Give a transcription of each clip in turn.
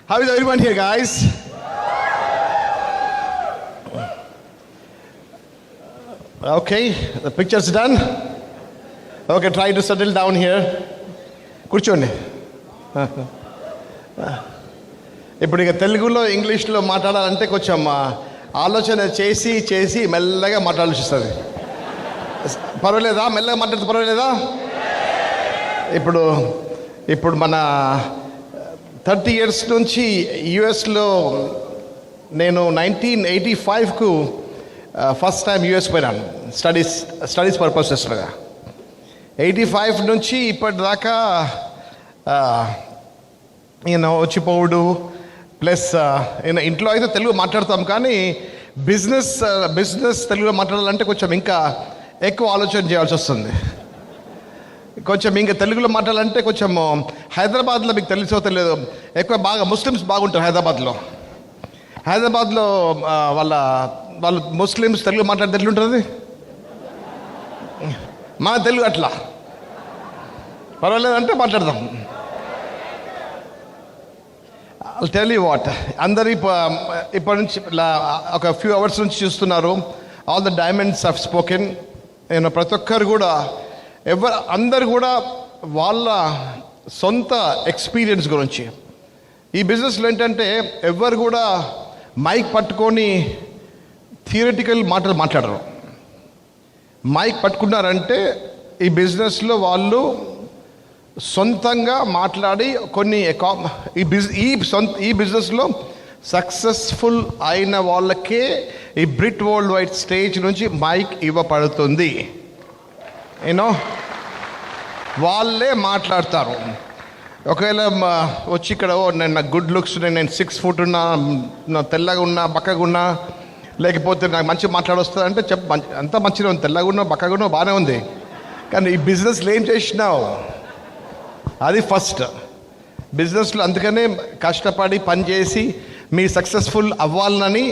How is everyone here, guys? Okay, the picture's done. Okay, try to settle down here. కూర్చోండి. ఇప్పుడు ఇక తెలుగులో ఇంగ్లీష్లో మాట్లాడాలంటే కొంచెం ఆలోచన చేసి చేసి మెల్లగా మాట్లాడాల్సి పర్వాలేదా? మెల్లగా మాట్లాడితే పర్వాలేదా? ఇప్పుడు మన 30 years నుంచి యుఎస్లో నేను 1985కు ఫస్ట్ టైం యుఎస్ పోయినాను స్టడీస్ పర్పసెస్గా. 85 నుంచి ఇప్పటిదాకా వచ్చిపోవుడు ప్లస్ ఇంట్లో అయితే తెలుగు మాట్లాడతాం, కానీ బిజినెస్ తెలుగులో మాట్లాడాలంటే కొంచెం ఇంకా ఎక్కువ ఆలోచన చేయాల్సి వస్తుంది. కొంచెం ఇంకా తెలుగులో మాట్లాడాలంటే కొంచెం హైదరాబాద్లో మీకు తెలుసో తెలియదు, బాగా ముస్లిమ్స్ బాగుంటారు హైదరాబాద్లో వాళ్ళు ముస్లిమ్స్ తెలుగు మాట్లాడితే ఎట్లుంటుంది? మన తెలుగు అట్లా పర్వాలేదంటే మాట్లాడదాం. I'll tell you what, అందరు ఇప్పటి నుంచి ఒక ఫ్యూ అవర్స్ నుంచి చూస్తున్నారు. All the diamonds have spoken. నేను ప్రతి ఒక్కరు కూడా అందరు కూడా వాళ్ళ సొంత ఎక్స్పీరియన్స్ గురించి. ఈ బిజినెస్లో ఏంటంటే ఎవరు కూడా మైక్ పట్టుకొని థియరిటికల్ మాటలు మాట్లాడరు. మైక్ పట్టుకున్నారంటే ఈ బిజినెస్లో వాళ్ళు సొంతంగా మాట్లాడి కొన్ని ఈ బిజినెస్లో సక్సెస్ఫుల్ అయిన వాళ్ళకే ఈ బ్రిట్ వరల్డ్ వైడ్ స్టేజ్ నుంచి మైక్ ఇవ్వబడుతుంది. యూనో వాళ్ళే మాట్లాడతారు. ఒకవేళ వచ్చి ఇక్కడ నేను గుడ్ లుక్స్, నేను 6 foot ఉన్నా, తెల్లగా ఉన్నా, బక్కగా ఉన్నా, లేకపోతే నాకు మంచిగా మాట్లాడొస్తుంది అంటే అంతా మంచిగా ఉంది, తెల్లగా ఉన్నా, బక్కగా ఉన్నా బాగానే ఉంది, కానీ ఈ బిజినెస్లో ఏం చేసినావు అది ఫస్ట్. బిజినెస్లో అందుకనే కష్టపడి పనిచేసి మీ సక్సెస్ఫుల్ అవ్వాలని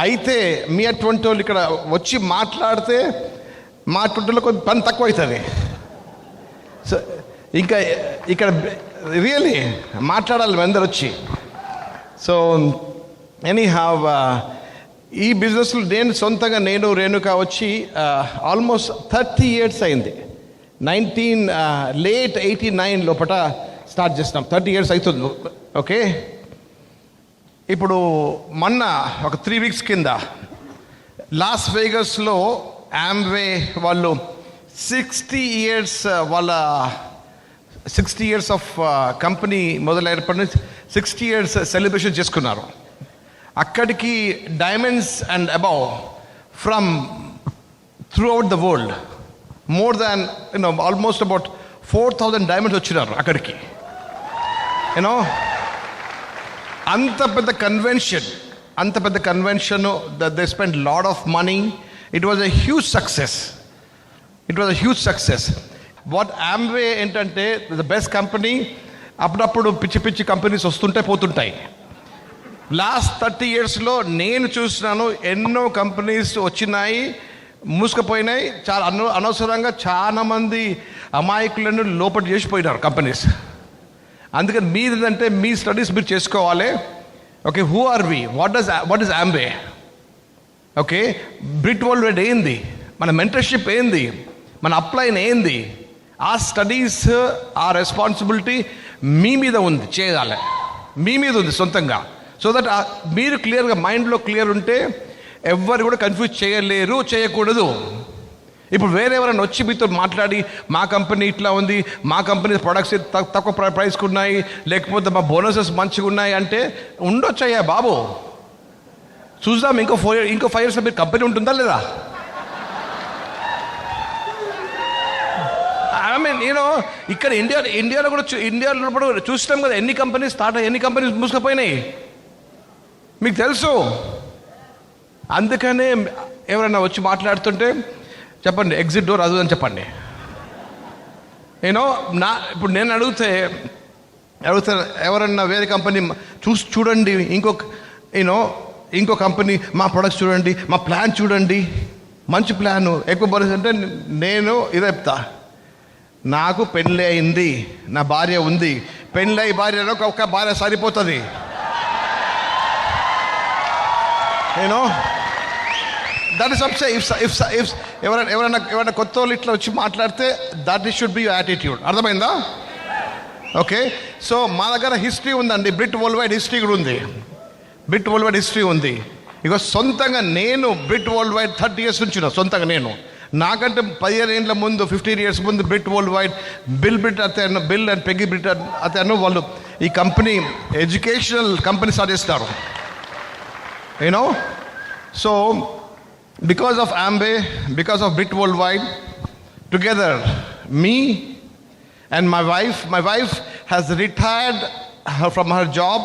అయితే మీ అటువంటి వాళ్ళు ఇక్కడ వచ్చి మాట్లాడితే మాట్లాడులో కొంచెం పని తక్కువ అవుతుంది. సో ఇంకా ఇక్కడ రియలీ మాట్లాడాలి అందరు వచ్చి. సో ఎనీ హ్యావ్ ఈ బిజినెస్లో నేను సొంతంగా రేణుక వచ్చి ఆల్మోస్ట్ 30 years అయింది. late 89 లోపల స్టార్ట్ చేసినాం. 30 years అవుతుంది. ఓకే, ఇప్పుడు మొన్న ఒక 3 weeks కింద లాస్ వేగస్లో ఆమ్వే వాళ్ళు 60 years ఆఫ్ కంపెనీ మొదలైనప్పటి నుంచి 60 years సెలబ్రేషన్ చేసుకున్నారు. అక్కడికి diamonds and above from through out the world more than almost about 4,000 diamonds వచ్చినారు అక్కడికి. అంత పెద్ద convention they spend lot of money. It was a huge success. What Amway ఏంటంటే the best company. అప్పుడప్పుడు పిచ్చి companies వస్తుంటాయి పోతుంటాయి. లాస్ట్ 30 yearsలో నేను చూసినాను ఎన్నో కంపెనీస్ వచ్చినాయి, మూసుకుపోయినాయి. చాలా అనవసరంగా చాలా మంది అమాయకులను లోపల చేసిపోయినారు కంపెనీస్. అందుకని మీదంటే మీ స్టడీస్ మీరు చేసుకోవాలి. Okay, who are we, what is Amway? Okay, Britt worldwide ఏంది, మన మెంటర్షిప్ ఏంది, మన అప్లైన్ ఏంది, ఆ స్టడీస్ ఆ రెస్పాన్సిబిలిటీ మీ మీద ఉంది, చేయాలి మీ మీద ఉంది సొంతంగా. సో దట్ మీరు క్లియర్గా మైండ్లో క్లియర్ ఉంటే ఎవ్వరు కూడా కన్ఫ్యూజ్ చేయకూడదు. ఇప్పుడు వేరే ఎవరైనా వచ్చి మీతో మాట్లాడి మా కంపెనీ ఇట్లా ఉంది, మా కంపెనీ ప్రొడక్ట్స్ తక్కువ ప్రైస్కి ఉన్నాయి, లేకపోతే మా బోనసెస్ మంచిగా ఉన్నాయి అంటే ఉండొచ్చయ్యా బాబు, చూద్దాం ఇంకో 5 years మీరు కంపెనీ ఉంటుందా లేదా? ఐ మీన్ ఇక్కడ ఇండియాలో కూడా చూసినాం కదా, ఎన్ని కంపెనీస్ మూసుకుపోయినాయి మీకు తెలుసు. అందుకనే ఎవరైనా వచ్చి మాట్లాడుతుంటే చెప్పండి ఎగ్జిట్ డోర్ అది అని చెప్పండి. ఇప్పుడు నేను అడుగుతా ఎవరన్నా వేరే కంపెనీ చూడండి, ఇంకో కంపెనీ మా ప్రొడక్ట్స్ చూడండి, మా ప్లాన్ చూడండి, మంచి ప్లాను, ఎక్కువ బోనస్ అంటే నేను ఇదే చెప్తా. నాకు పెళ్ళి అయింది, నా భార్య ఉంది, పెళ్ళై భార్య ఒక భార్య సరిపోతుంది. You know that is upset. If ఎవరైనా కొత్త వాళ్ళు ఇట్లా వచ్చి మాట్లాడితే that should be your attitude. అర్థమైందా? ఓకే. సో మా దగ్గర హిస్టరీ ఉందండి, బ్రిట్ వరల్డ్ వైడ్ హిస్టరీ కూడా ఉంది. బ్రిట్ వరల్డ్ వైడ్ హిస్టరీ ఉంది. ఇక సొంతంగా నేను బ్రిట్ వరల్డ్ వైడ్ 30 years నుంచి సొంతంగా నేను, నాకంటే 15 ఏళ్ళ ముందు 15 years ముందు Brit Worldwide Bill and Peggy Brit అతను వాళ్ళు ఈ కంపెనీ ఎడ్యుకేషనల్ కంపెనీ స్టార్ట్ చేస్తారు. You know so because of Amway, because of Brit Worldwide, together me and my wife has retired from her job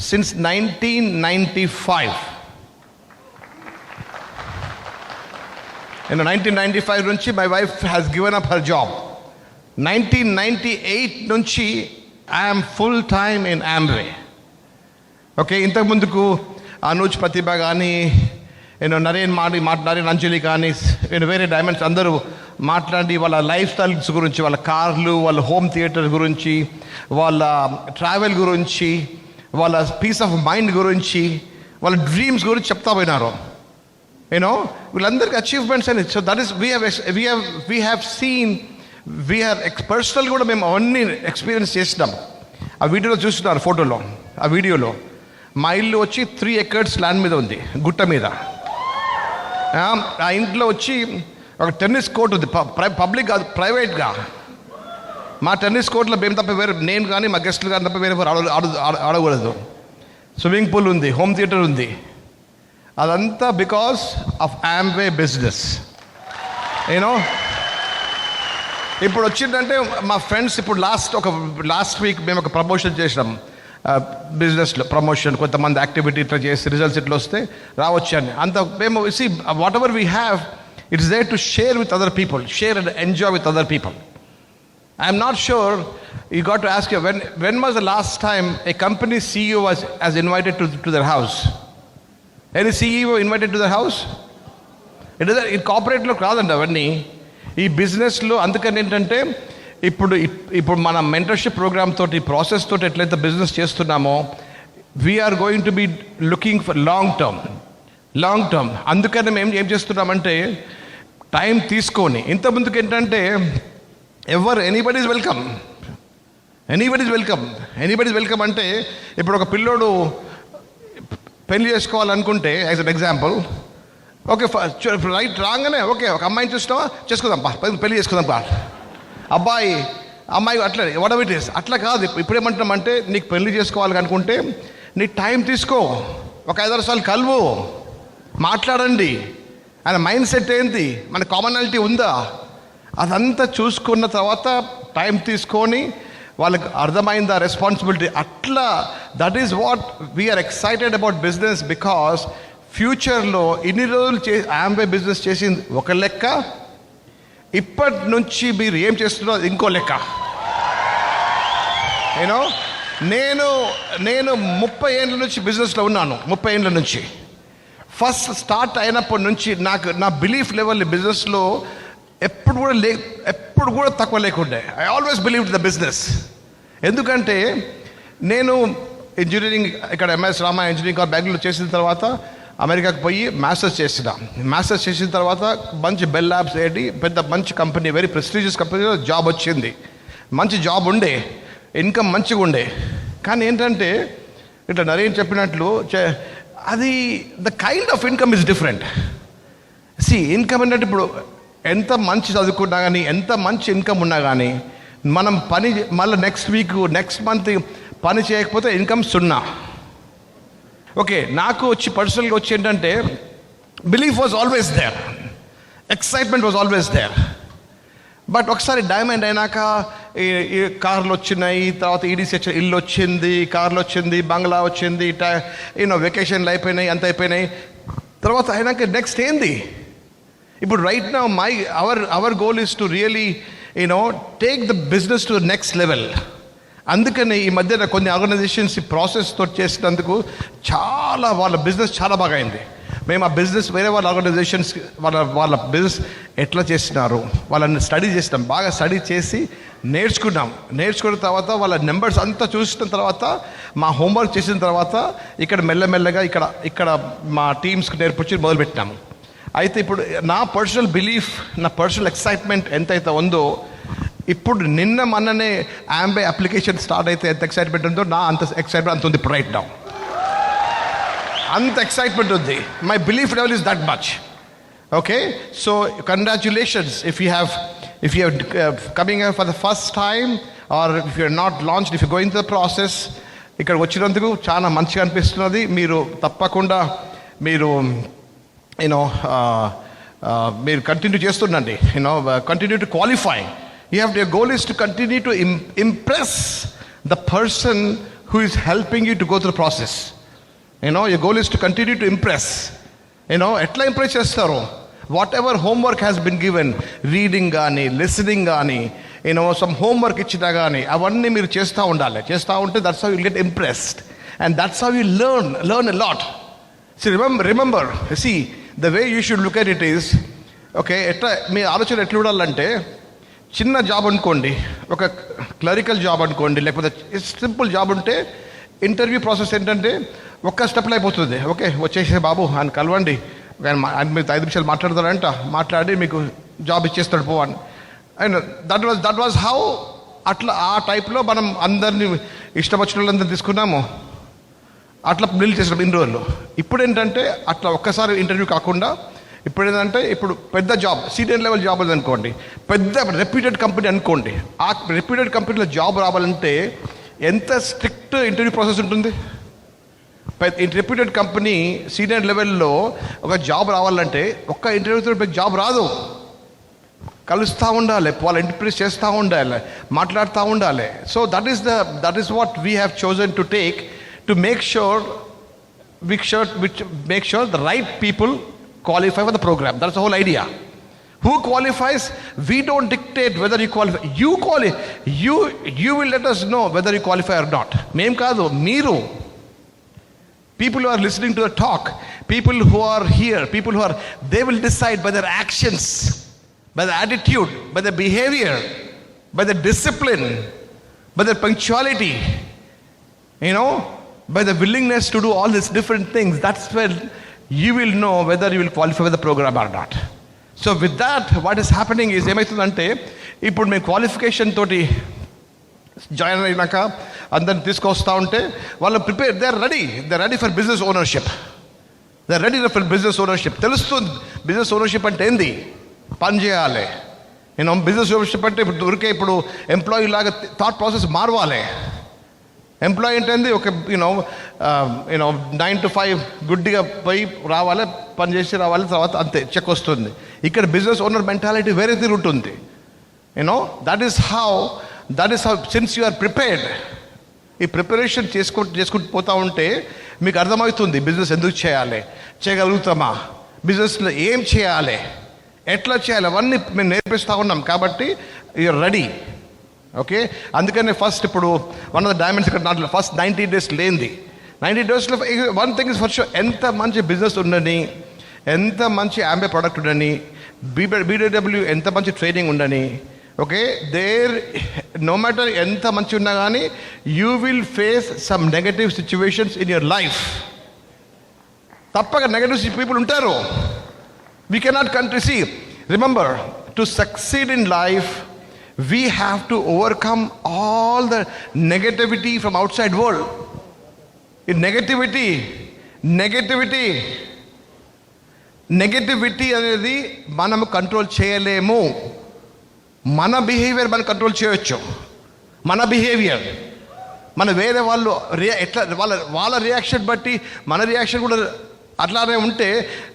since 1995. In 1995 nunchi my wife has given up her job. 1998 nunchi I am full time in Amway. Okay, ఇంతకు ముందుకు అనుజ్ ప్రతిభ కానీ నరేన్ నరేన్ అంజలి కానీ వేరే diamonds అందరూ మాట్లాడి వాళ్ళ life styles గురించి, వాళ్ళ కార్లు, వాళ్ళ హోమ్ థియేటర్ గురించి, వాళ్ళ ట్రావెల్ గురించి, వాళ్ళ పీస్ ఆఫ్ మైండ్ గురించి, వాళ్ళ డ్రీమ్స్ గురించి చెప్తా పోయినారు. యూనో వీళ్ళందరికీ అచీవ్మెంట్స్ అని. So that is we have seen, personal కూడా మేము అవన్నీ ఎక్స్పీరియన్స్ చేసినాం. ఆ వీడియోలో చూస్తున్నారు, ఫోటోలో, ఆ వీడియోలో. మా ఇల్లు వచ్చి 3 acres ల్యాండ్ మీద ఉంది, గుట్ట మీద. ఆ ఇంట్లో వచ్చి ఒక టెన్నిస్ కోర్ట్ ఉంది, పబ్లిక్ కాదు, ప్రైవేట్గా. మా టెన్నిస్ కోర్ట్లో మేము తప్ప వేరే, నేను కానీ మా గెస్టులు కానీ తప్ప వేరే ఆడకూడదు. స్విమ్మింగ్ పూల్ ఉంది, హోమ్ థియేటర్ ఉంది. అదంతా because of Amway business. You know ఇప్పుడు వచ్చిందంటే మా ఫ్రెండ్స్, ఇప్పుడు లాస్ట్ వీక్ మేము ఒక ప్రమోషన్ చేసినాం బిజినెస్లో. ప్రమోషన్ కొంతమంది యాక్టివిటీ ఇట్లా చేసి రిజల్ట్స్ ఇట్లా వస్తే రావచ్చు అని అంత మేము see whatever we have, it's there to share with other people, share and enjoy with other people. I'm not sure, you got to ask you, when was the last time a company CEO has invited to their house? Any CEO invited to their house? ఇది కార్పొరేట్లో కాదండి అవన్నీ, ఈ బిజినెస్లో. అందుకని ఏంటంటే ఇప్పుడు మన mentorship programme తోటి, ప్రాసెస్ తోటి ఎట్లయితే బిజినెస్ చేస్తున్నామో, we're going to be looking for long term. అందుకని మేము ఏం చేస్తున్నామంటే టైం తీసుకొని, ఇంతకుముందుకు ఏంటంటే ఎనీబడి ఈజ్ వెల్కమ్ అంటే, ఇప్పుడు ఒక పిల్లోడు పెళ్లి చేసుకోవాలనుకుంటే, as an example, okay right రాగానే ఓకే ఒక అమ్మాయిని చూసినావా, చేసుకుందాంపా, పెళ్లి చేసుకుందాంపా, అమ్మాయి అట్లా వాట్ ఇట్ ఈస్. అట్లా కాదు. ఇప్పుడు ఏమంటున్నామంటే, నీకు పెళ్లి చేసుకోవాలి అనుకుంటే నీ టైం తీసుకో, ఒక 5-6 సార్లు కలువు, మాట్లాడండి. ఆయన మైండ్ సెట్ ఏంటి, మన కామనాలిటీ ఉందా, అదంతా చూసుకున్న తర్వాత టైం తీసుకొని వాళ్ళకి అర్థమైందా రెస్పాన్సిబిలిటీ. అట్లా that is what we're excited about business. Because ఫ్యూచర్లో ఇన్ని రోజులు Amway బిజినెస్ చేసింది ఒక లెక్క, ఇప్పటి నుంచి మీరు ఏం చేస్తున్నారో ఇంకో లెక్క. యూనో నేను 30 ఏళ్ళ నుంచి బిజినెస్లో ఉన్నాను. 30 ఏళ్ళ నుంచి ఫస్ట్ స్టార్ట్ అయినప్పటి నుంచి నా బిలీఫ్ లెవెల్ బిజినెస్లో ఎప్పుడు కూడా తక్కువ లేకుండే. I always believe the business. ఎందుకంటే నేను ఇంజనీరింగ్ ఇక్కడ MS రామా ఇంజనీరింగ్ బెంగళూరు చేసిన తర్వాత అమెరికాకు పోయి మాస్టర్స్ చేసిన తర్వాత మంచి బెల్ ల్యాబ్స్ ఏంటి పెద్ద మంచి కంపెనీ, వెరీ ప్రెస్టీజియస్ కంపెనీలో జాబ్ వచ్చింది. మంచి జాబ్ ఉండే, ఇన్కమ్ మంచిగా ఉండే. కానీ ఏంటంటే ఇట్లా నరేన్ చెప్పినట్లు అది the kind of income is different. Income ఏంటంటే, ఇప్పుడు ఎంత మంచి చదువుకున్నా కానీ, ఎంత మంచి ఇన్కమ్ ఉన్నా కానీ, మనం మళ్ళీ నెక్స్ట్ మంత్ పని చేయకపోతే ఇన్కమ్ 0. ఓకే, నాకు పర్సనల్గా వచ్చి ఏంటంటే, belief was always there, excitement was always there. But ఒకసారి డైమండ్ అయినాక ఈ కార్లు వచ్చినాయి, తర్వాత EDC ఇల్లు వచ్చింది, కార్లు వచ్చింది, బంగ్లా వచ్చింది, వెకేషన్లు అయిపోయినాయి, అంత అయిపోయినాయి. తర్వాత అయినాక నెక్స్ట్ ఏంది? ఇప్పుడు right now our goal is to really take the business to the next level. అందుకని ఈ మధ్యన కొన్ని ఆర్గనైజేషన్స్ ఈ ప్రాసెస్ తోటి చేసినందుకు వాళ్ళ బిజినెస్ చాలా బాగా అయింది. మేము ఆ బిజినెస్ వేరే వాళ్ళ ఆర్గనైజేషన్స్ వాళ్ళ బిజినెస్ ఎట్లా చేస్తున్నారు వాళ్ళని స్టడీ చేసినాం, బాగా స్టడీ చేసి నేర్చుకున్న తర్వాత వాళ్ళ నెంబర్స్ అంతా చూసిన తర్వాత మా హోంవర్క్ చేసిన తర్వాత ఇక్కడ మెల్లమెల్లగా ఇక్కడ మా టీమ్స్కి నేర్పించి మొదలుపెట్టినాము. అయితే ఇప్పుడు నా పర్సనల్ బిలీఫ్, నా పర్సనల్ ఎక్సైట్మెంట్ ఎంతైతే ఉందో, ఇప్పుడు నిన్న మొన్ననే యాంబే అప్లికేషన్ స్టార్ట్ అయితే ఎంత ఎక్సైట్మెంట్ ఉందో నా అంత ఎక్సైట్మెంట్ అంత ఉంది ఇప్పుడు రైట్ నౌ. అంత ఎక్సైట్మెంట్ ఉంది. My belief level is that much. Okay, so congratulations if you have coming here for the first time, or if you're not launched, if you're going through the process, ఇక్కడ వచ్చినందుకు చాలా మంచిగా అనిపిస్తున్నది. మీరు తప్పకుండా మీరు మీరు కంటిన్యూ చేస్తుండండి. Continue to qualify. your goal is to continue to impress the person who is helping you to go through the process. Your goal is to continue to impress. ఎట్లా ఇంప్రెస్ చేస్తారు? whatever homework has been given, reading కానీ listening కానీ some homework ఇచ్చినా కానీ అవన్నీ మీరు చేస్తూ ఉండాలి. చేస్తూ ఉంటే that's how you get impressed, and that's how you learn a lot. See, remember, see, the way you should look at it is, okay, ఎట్లా మీ ఆలోచన ఎట్లా ఉండాలంటే, చిన్న జాబ్ అనుకోండి, ఒక క్లరికల్ జాబ్ అనుకోండి, లేకపోతే సింపుల్ జాబ్ ఉంటే ఇంటర్వ్యూ ప్రాసెస్ ఏంటంటే ఒక్క స్టెప్లో అయిపోతుంది. ఓకే, వచ్చేసే బాబు అని కలవండి, మీరు 5 నిమిషాలు మాట్లాడి మీకు జాబ్ ఇచ్చేస్తాడు పో అని. అండ్ దట్ వాజ్ హౌ, అట్లా ఆ టైప్లో మనం అందరినీ ఇష్టం వచ్చిన వాళ్ళందరూ తీసుకున్నాము, అట్లా బిల్ చేసినాం ఇన్ని రోజులు. ఇప్పుడు ఏంటంటే అట్లా ఒక్కసారి ఇంటర్వ్యూ కాకుండా ఇప్పుడు ఏంటంటే, ఇప్పుడు పెద్ద జాబ్, సీనియర్ లెవెల్ జాబ్ అనుకోండి, పెద్ద రెప్యూటెడ్ కంపెనీ అనుకోండి, ఆ రెప్యూటెడ్ కంపెనీలో జాబ్ రావాలంటే ఎంత స్ట్రిక్ట్ ఇంటర్వ్యూ ప్రాసెస్ ఉంటుంది. రెప్యూటెడ్ కంపెనీ సీనియర్ లెవెల్లో ఒక జాబ్ రావాలంటే ఒక్క ఇంటర్వ్యూతో జాబ్ రాదు. కలుస్తూ ఉండాలి, వాళ్ళు ఇంటర్ప్రెస్ చేస్తూ ఉండాలి, మాట్లాడుతూ ఉండాలి. So that is what we have chosen to take to make sure the right people qualify for the program. That's the whole idea. Who qualifies? We don't dictate whether you qualify. You will let us know whether you qualify or not. Mem kaadu, meeru. People who are listening to the talk, people who are here, people who are, they will decide by their actions, by the attitude, by the behavior, by the discipline, by the punctuality, by the willingness to do all these different things. That's when you will know whether you will qualify for the program or not. So with that, what is happening is, ఏమవుతుందంటే, ఇప్పుడు మేము qualification తోటి join అయినాక అందరిని తీసుకొస్తూ ఉంటే వాళ్ళు prepare, they are ready for business ownership. తెలుస్తుంది బిజినెస్ ఓనర్షిప్ అంటే ఏంది, పని చేయాలి. బిజినెస్ ఓనర్షిప్ అంటే ఇప్పుడు ఎంప్లాయీ లాగా థాట్ ప్రాసెస్ మారవాలి. ఎంప్లాయీ అంటే ఏంది, ఒక 9 to 5 గుడ్డిగా పోయి రావాలి, పని చేసి రావాలి, తర్వాత అంతే చెక్ వస్తుంది. ఇక్కడ బిజినెస్ ఓనర్ మెంటాలిటీ వేరే తిరుగుతుంది. That is how since you are prepared. ఈ ప్రిపరేషన్ చేసుకుంటూ పోతూ ఉంటే మీకు అర్థమవుతుంది బిజినెస్ ఎందుకు చేయాలి, చేయగలుగుతామా, బిజినెస్లో ఏం చేయాలి, ఎట్లా చేయాలి, అవన్నీ మేము నేర్పిస్తూ ఉన్నాం. కాబట్టి యూఆర్ రెడీ. ఓకే, అందుకనే ఫస్ట్ ఇప్పుడు వన్ ఆఫ్ ద డైమండ్స్ ఇక్కడ నాట్లో ఫస్ట్ 90 days లేనిది. 90 daysలో one thing is for sure, ఎంత మంచి బిజినెస్ ఉండని, ఎంత మంచి యాంబే ప్రోడక్ట్ ఉండని, బీడబ్ల్యూ ఎంత మంచి ట్రైనింగ్ ఉండని, ఓకే, నో మ్యాటర్ ఎంత మంచి ఉన్నా కానీ you will face some negative situations in your life. తప్పక నెగటివ్ పీపుల్ ఉంటారు. We cannot see, remember, to succeed in life we have to overcome all the negativity from outside world. In negativity అనేది మనం control చేయలేము. మన behaviour మనం control చేయొచ్చు. మన behaviour, మన వేరే వాళ్ళు ఎట్లా వాళ్ళ రియాక్షన్ బట్టి మన రియాక్షన్ కూడా అట్లానే ఉంటే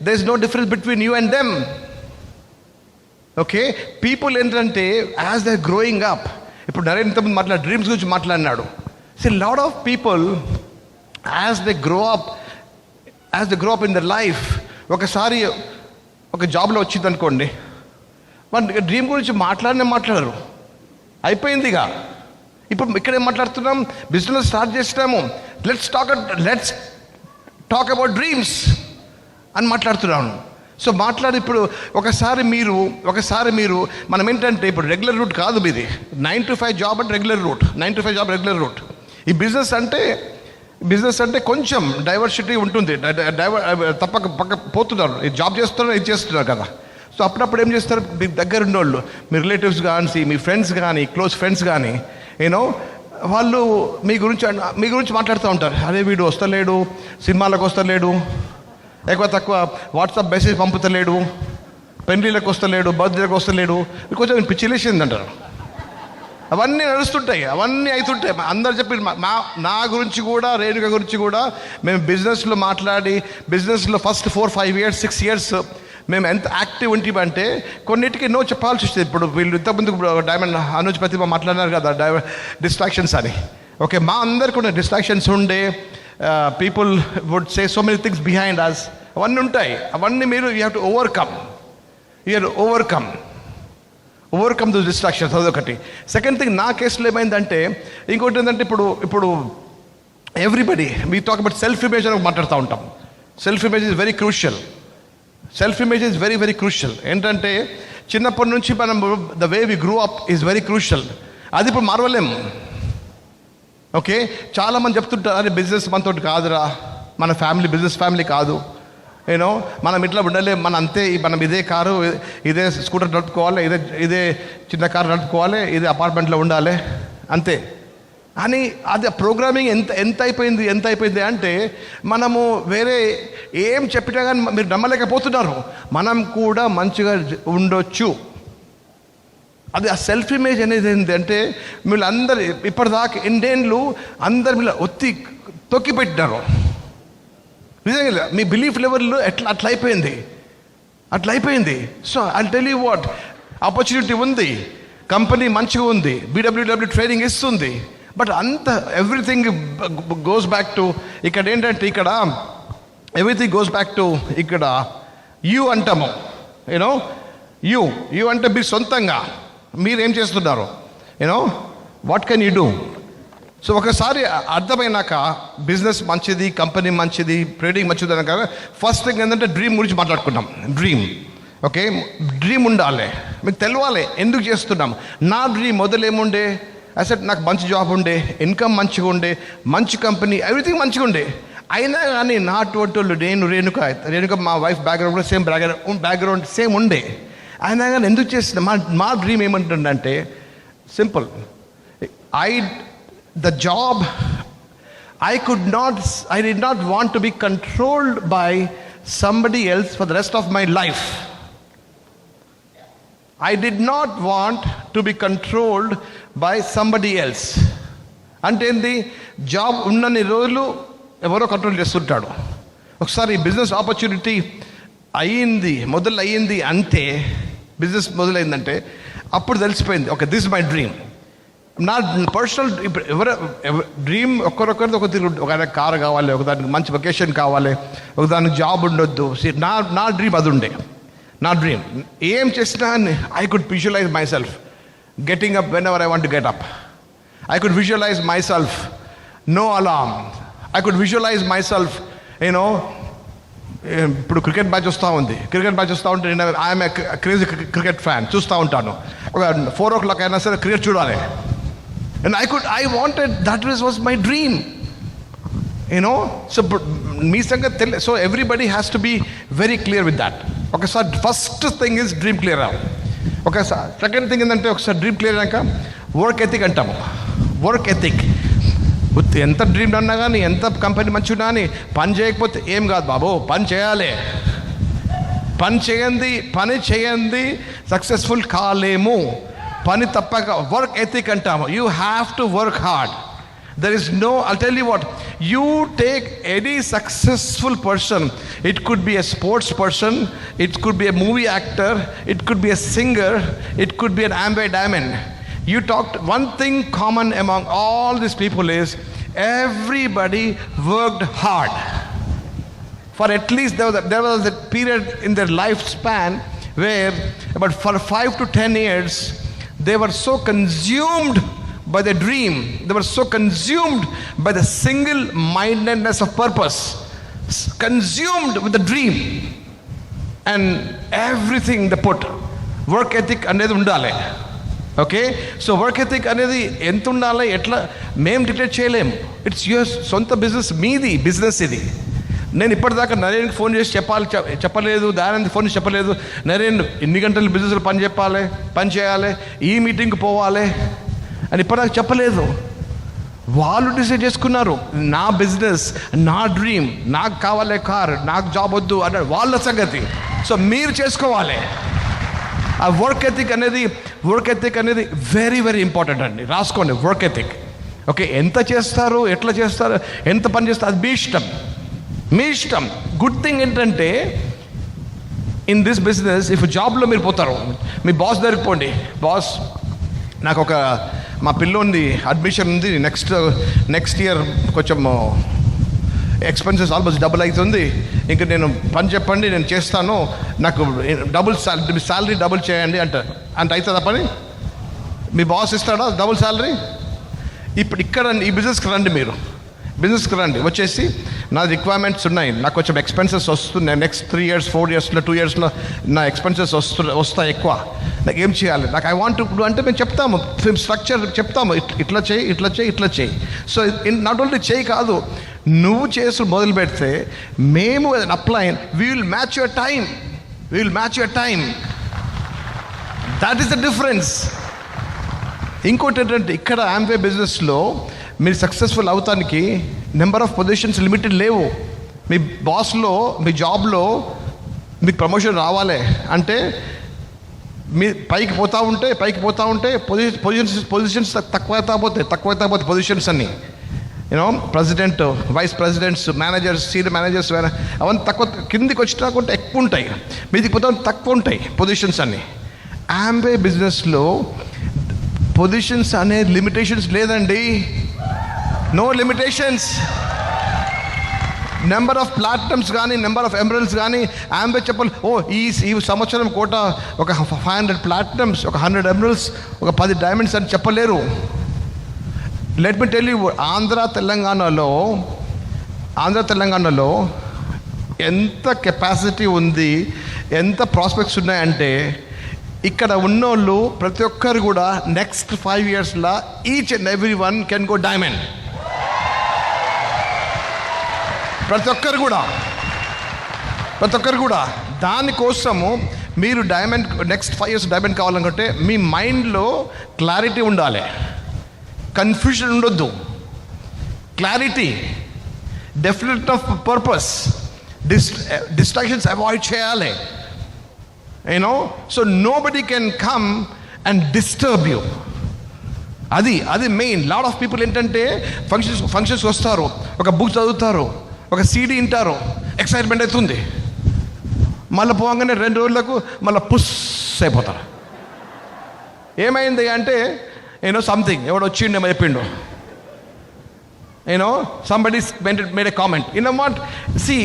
there is no difference between you and them. Okay, people ఏంటంటే యాజ్ దే గ్రోయింగ్ అప్, ఇప్పుడు ఇంతకుముందు డ్రీమ్స్ గురించి మాట్లాడినాడు. See lot of people as they grow up in the life, ఒకసారి ఒక జాబ్లో వచ్చింది అనుకోండి, మన డ్రీమ్ గురించి మాట్లాడరు, అయిపోయింది ఇక. ఇప్పుడు ఇక్కడేం మాట్లాడుతున్నాం, బిజినెస్ స్టార్ట్ చేసినాము, లెట్స్ టాక్ అబౌట్ డ్రీమ్స్. అని మాట్లాడుతున్నాను. సో మాట్లాడి ఇప్పుడు ఒకసారి మీరు మనం ఏంటంటే ఇప్పుడు రెగ్యులర్ రూట్ కాదు మీది. 9 to 5 జాబ్ అంటే regular route, 9 to 5 job regular route. ఈ బిజినెస్ అంటే కొంచెం డైవర్సిటీ ఉంటుంది. తప్పక పక్క పోతున్నారు, ఈ జాబ్ చేస్తున్నారు, ఇది చేస్తున్నారు కదా. సో అప్పుడప్పుడు ఏం చేస్తారు, మీ దగ్గర ఉన్నోళ్ళు, మీ రిలేటివ్స్ కానీ, మీ ఫ్రెండ్స్ కానీ, క్లోజ్ ఫ్రెండ్స్ కానీ, వాళ్ళు మీ గురించి మాట్లాడుతూ ఉంటారు. అదే వీడు వస్తలేడు, సినిమాలకు వస్తలేడు, ఎక్కువ తక్కువ వాట్సాప్ మెసేజ్ పంపుతలేడు, పెళ్ళిళ్ళకి వస్తలేడు, బర్త్డేలకు వస్తలేడు, కొంచెం పిచ్చిలేసింది అంటారు. అవన్నీ నడుస్తుంటాయి, అవన్నీ అవుతుంటాయి. అందరు చెప్పి నా గురించి కూడా, రేణుక గురించి కూడా మేము బిజినెస్లో మాట్లాడి, బిజినెస్లో ఫస్ట్ 4-5 years 6 years మేము ఎంత యాక్టివ్ ఉంటామంటే కొన్నిటికి నో చెప్పాల్సి వస్తుంది. ఇప్పుడు వీళ్ళు ఇంతకుముందు డైమండ్ అనుజ్ ప్రతిభ మాట్లాడినారు కదా, డిస్ట్రాక్షన్స్ అని. ఓకే, మా అందరికి ఉన్న డిస్ట్రాక్షన్స్ ఉండే, people would say so many things behind us, అవన్నీ ఉంటాయి. అవన్నీ మీరు you have to overcome those distractions. అదొకటి. సెకండ్ థింగ్, నా కేసులో ఏమైందంటే, ఇంకోటి ఏంటంటే, ఇప్పుడు everybody we talk about self image అని మాట్లాడుతూ ఉంటాం. Self image is very crucial. Very very crucial. ఏంటంటే చిన్నప్పటి నుంచి మనం the way we grew up is very crucial. అది ఇప్పుడు మార్వలేము. ఓకే, చాలామంది చెప్తుంటారు, అరే బిజినెస్ మనతోటి కాదురా, మన ఫ్యామిలీ బిజినెస్ ఫ్యామిలీ కాదు, మనం ఇట్లా ఉండలేం, మనం ఇదే కారు, ఇదే స్కూటర్ నడుపుకోవాలి, ఇదే చిన్న కారు నడుపుకోవాలి, ఇదే అపార్ట్మెంట్లో ఉండాలి అంతే అని. అది ప్రోగ్రామింగ్ ఎంత అయిపోయింది అంటే, మనము వేరే ఏం చెప్పినా కానీ మీరు నమ్మలేకపోతున్నారు, మనం కూడా మంచిగా ఉండొచ్చు. అది ఆ సెల్ఫ్ ఇమేజ్ అనేది ఏంటంటే, వీళ్ళందరూ ఇప్పటిదాకా ఎన్నేళ్ళు అందరు వీళ్ళు తొక్కి పెట్టినారు. నిజంగా మీ బిలీఫ్ లెవెల్లో అట్లా అయిపోయింది. So I tell you what, opportunity ఉంది, కంపెనీ మంచిగా ఉంది, BWW ట్రైనింగ్ ఇస్తుంది, బట్ అంత ఎవ్రీథింగ్ గోస్ బ్యాక్ టు ఇక్కడ ఏంటంటే, ఎవ్రీథింగ్ గోస్ బ్యాక్ టు ఇక్కడ యూ అంటాము. యూ అంటే మీరు సొంతంగా మీరేం చేస్తున్నారు, what can you do. So ఒకసారి అర్థమైనాక బిజినెస్ మంచిది, కంపెనీ మంచిది, ట్రేడింగ్ మంచిది అనక ఫస్ట్ థింగ్ ఏంటంటే డ్రీమ్ గురించి మాట్లాడుకున్నాం. ఓకే, డ్రీమ్ ఉండాలి, మీకు తెలవాలి ఎందుకు చేస్తున్నాం. నా డ్రీమ్ మొదలేముండే, అసలు నాకు మంచి జాబ్ ఉండే, ఇన్కమ్ మంచిగా ఉండే, మంచి కంపెనీ, ఎవ్రీథింగ్ మంచిగా ఉండే. అయినా కానీ నా అటువంటి వాళ్ళు, రేణుక మా వైఫ్ బ్యాక్గ్రౌండ్ కూడా సేమ్ బ్యాక్గ్రౌండ్ సేమ్ ఉండే. అయినా కానీ ఎందుకు చేసిన మా డ్రీమ్ ఏమంటుందంటే simple, the job I did not want to be controlled by somebody else for the rest of my life. I did not want to be controlled by somebody else. అంటే ఏంది, job ఉన్నన్ని రోజులు ఎవరో control చేస్తుంటాడు. ఒకసారి business opportunity మొదలయ్యింది అంటే, business మొదలైందంటే అప్పుడు తెలిసిపోయింది, ఓకే దిస్ మై డ్రీమ్. నా పర్సనల్ డ్రీమ్ ఒకరిది ఒక కారు కావాలి, ఒకదానికి మంచి వెకేషన్ కావాలి, ఒకదానికి జాబ్ ఉండొద్దు. నా డ్రీమ్ అది ఉండే. నా డ్రీమ్ ఏం చేసినా I could visualize myself getting up whenever I want to get up. I could visualize myself no alarm. I could visualize myself ఇప్పుడు క్రికెట్ మ్యాచ్ వస్తూ ఉంటే ఐఎమ్ క్రేజీ క్రికెట్ ఫ్యాన్, చూస్తూ ఉంటాను. ఒక 4 o'clock అయినా సరే cricket చూడాలి. And I wanted, that was my dream. So మీ సంగతి so everybody has to be very clear with that. ఒకసారి first thing is dream clear. ఒకసారి సెకండ్ థింగ్ ఏంటంటే, ఒకసారి డ్రీమ్ క్లియర్ అయ్యాక వర్క్ ఎథిక్ అంటాము. వర్క్ ఎథిక్, ఎంత dream అన్నా కానీ, ఎంత కంపెనీ మంచిగా కానీ పని చేయకపోతే ఏం కాదు బాబు, పని చేయాలి. పని చేయండి సక్సెస్ఫుల్ కాలేము. పని తప్పక వర్క్ ఎథిక్ అంటాము. You have to work hard. There is no, I'll tell you what, you take any successful person, it could be a sports person, it could be a movie actor, it could be a singer, it could be an Amway diamond. You talked, one thing common among all these people is everybody worked hard. For at least there was a period in their lifespan where about for 5 to 10 years they were so consumed by the dream, they were so consumed by the single mindedness of purpose. consumed with the dream and everything they put. Work ethic అనేది ఉండాలి. Okay, so work ethic అనేది ఎంత ఉండాలి, ఎట్లా మేము dictate చేయలేము. It's your సొంత business, మీది బిజినెస్ ఇది. నేను ఇప్పటిదాకా నరేన్కి ఫోన్ చేసి చెప్పలేదు, దయానంద్ ఫోన్ చేసి చెప్పలేదు, నరేన్ ఇన్ని గంటలు బిజినెస్లో పని చేయాలి, ఈ మీటింగ్కి పోవాలి అని ఇప్పటిదాకా చెప్పలేదు. వాళ్ళు డిసైడ్ చేసుకున్నారు, నా బిజినెస్, నా డ్రీమ్, నాకు కావాలి కార్, నాకు జాబ్ వద్దు అన్న వాళ్ళ సంగతి. సో మీరు చేసుకోవాలి. ఆ వర్క్ ఎథిక్ అనేది వెరీ వెరీ ఇంపార్టెంట్ అండి, రాసుకోండి. Work ethic. ఓకే, ఎంత చేస్తారు, ఎట్లా చేస్తారు, ఎంత పని చేస్తారు, అది మీ ఇష్టం. గుడ్ థింగ్ ఏంటంటే ఇన్ దిస్ బిజినెస్, ఇఫ్ జాబ్లో మీరు పోతారు, మీ బాస్ దగ్గరికి పోండి, బాస్ నాకు మా పిల్లోంది అడ్మిషన్ ఉంది, నెక్స్ట్ ఇయర్ కొంచెం ఎక్స్పెన్సెస్ ఆల్మోస్ట్ డబుల్ అవుతుంది, ఇంకా నేను పని చెప్పండి, నేను చేస్తాను, నాకు శాలరీ డబుల్ చేయండి అంటే అవుతుందా పని? మీ బాస్ ఇస్తాడా డబుల్ శాలరీ? ఇక్కడ ఈ బిజినెస్కి రండి, వచ్చేసి నా రిక్వైర్మెంట్స్ ఉన్నాయి, నాకు కొంచెం ఎక్స్పెన్సెస్ వస్తున్నాయి, నెక్స్ట్ 3 years 4 yearsలో 2 yearsలో నా ఎక్స్పెన్సెస్ వస్తాయి ఎక్కువ, నాకు ఏం చేయాలి, నాకు ఐ వాంట్ టు అంటే మేము చెప్తాము, స్ట్రక్చర్ చెప్తాము, ఇట్లా చేయి. సో నాట్ ఓన్లీ చేయి కాదు, నువ్వు చేసి మొదలు పెడితే మేము apply, we will match your time. That is the difference. ఇంకోటి ఏంటంటే ఇక్కడ ఆంవే బిజినెస్లో మీరు సక్సెస్ఫుల్ అవుతానికి నెంబర్ ఆఫ్ పొజిషన్స్ లిమిటెడ్ లేవు. మీ బాస్లో, మీ జాబ్లో మీకు ప్రమోషన్ రావాలి అంటే మీ పైకి పోతూ ఉంటే పొజిషన్స్ తక్కువ అవుతా పొజిషన్స్ అన్నీ, you know president, vice presidents, managers, senior managers అవన్నీ తక్కువ, కిందికి వచ్చినాకుంటే ఎక్కువ ఉంటాయి, మీదికి పోతా తక్కువ ఉంటాయి పొజిషన్స్ అన్నీ. ఆంవే బిజినెస్లో పొజిషన్స్ అనే లిమిటేషన్స్ లేదండి, నో లిమిటేషన్స్. నెంబర్ ఆఫ్ ప్లాటినమ్స్ కానీ, నెంబర్ ఆఫ్ ఎమరల్డ్స్ కానీ ఆంబే చెప్పాలి, ఈ సంవత్సరం కోట ఒక 500 ప్లాటినమ్స్, ఒక 100 ఎమరల్డ్స్, ఒక 10 డైమండ్స్ అని చెప్పలేరు. Let me tell you, Andhra తెలంగాణలో ఎంత కెపాసిటీ ఉంది, ఎంత ప్రాస్పెక్ట్స్ ఉన్నాయంటే ఇక్కడ ఉన్నోళ్ళు ప్రతి ఒక్కరు కూడా నెక్స్ట్ 5 yearsలో each and every one can go diamond. ప్రతి ఒక్కరు కూడా దానికోసము మీరు డైమండ్, నెక్స్ట్ 5 years డైమండ్ కావాలనుకుంటే మీ మైండ్లో క్లారిటీ ఉండాలి, కన్ఫ్యూజన్ ఉండొద్దు, clarity, definite of purpose, distractions avoid చేయాలి. So nobody can come and disturb you. అది మెయిన్. లాట్ ఆఫ్ పీపుల్ ఏంటంటే ఫంక్షన్స్ వస్తారు, ఒక బుక్ చదువుతారు, ఒక సీడీ వింటారు, ఎక్సైట్మెంట్ అవుతుంది, మళ్ళీ పోగానే 2 రోజులకు మళ్ళీ పుస్ అయిపోతారు. ఏమైంది అంటే సంథింగ్ ఎవడు వచ్చిండేమో చెప్పిండు, somebody made a comment. You know what? See,